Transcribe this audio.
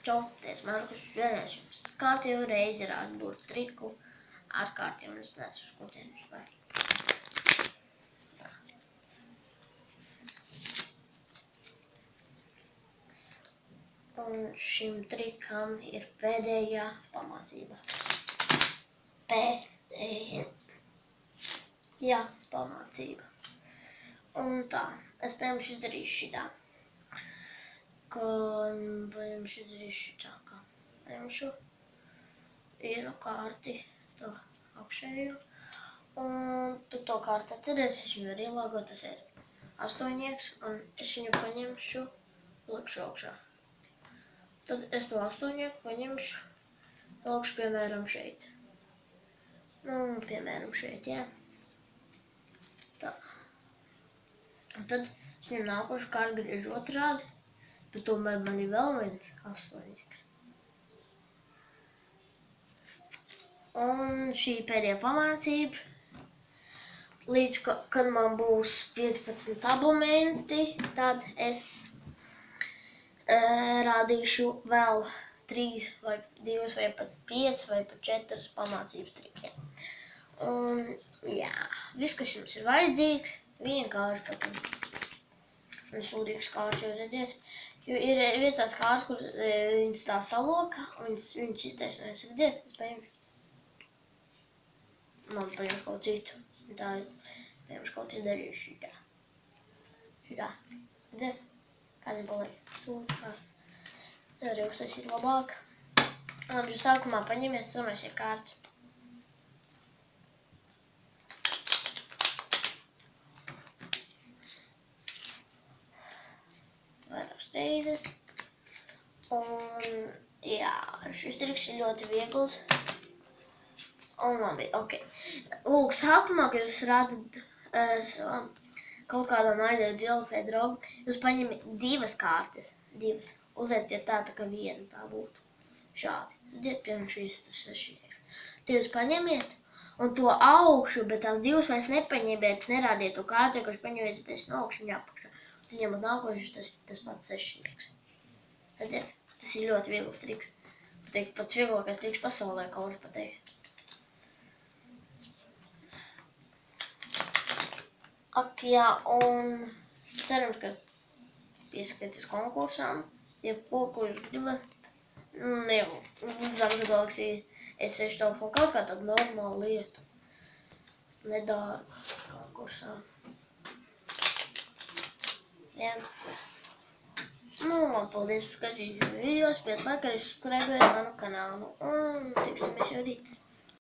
Čau, ties Markus, vienreiz jums kārtējo reizi ir atbūt triku ar kārtiem, un es nesu uz kurtiem vispār. Un šim trikam ir pēdējā pamācība. Pēdējā pamācība. Un tā, es pirms izdarīšu šitā. Pirms izdarīšu šitā, kā paņemšu vienu kārti, to apšēju. Un tu to kārti atceries, es viņu var ielāgot, tas ir 8, un es viņu paņemšu, likšu augšā. Tad es to 8 paņemšu, palikšu piemēram šeit. Nu, piemēram šeit, jā. Tā. Un tad es viņu nākošu kārtu griežu otrādi, bet tomēr man ir vēl viens 8. Un šī pēdējā pamācība, līdz, kad man būs 15 abonenti, tad es rādīšu vēl 3 vai 2 vai pat 5 vai pat 4 pamācības trikiem. Un jā, viss, kas jums ir vajadzīgs, vienkārši pats. Un sūdīgs kārts, jau redziet, jo ir viens tās kārts, kur viņas tā saloka, un viņas iztaisnojas, redziet, es paņemšu. Man paņemšu kaut citu, tā paņemšu kaut izdarīšu šitā. Šitā, redziet? Kādiem paliek sūds kārts. Arī uztaisīt labāk. Labi, jūs sākumā paņemiet, samēsiet kārts. Vairākas reizes. Un, jā, šis triks ir ļoti viegls. Un labi, ok. Lūk, sākumā, kad jūs rādat kaut kādā naidē dzelfē draugu, jūs paņemiet 2 kārtas, 2. Uzlieciet tā kā viena tā būtu. Šādi. Redziet, piemēram, šīs tas 6. Te jūs paņemiet un to augšu, bet tās 2 vairs nepaņemiet, nerādiet to kārtu, kurš paņemiet pēc no augšu un apakšā. Tad ņemot nākošus tas pats 6. Redziet, tas ir ļoti viegls triks. Pateikt, pats vieglākais triks pasaulē, kaut var pateikt. Ak, jā, un cerams, ka pieskatieties konkursām, jebko, ko jūs gribat. Jau, Zagza Galaxija S6 telefonu kaut kā tādu normālu lietu. Nedārgu konkursām. Jā. Nu, labi, paldies par skatīšanu video, spiediet laiku, arī subscribējiet manu kanālu. Un tiksimies jau rīt.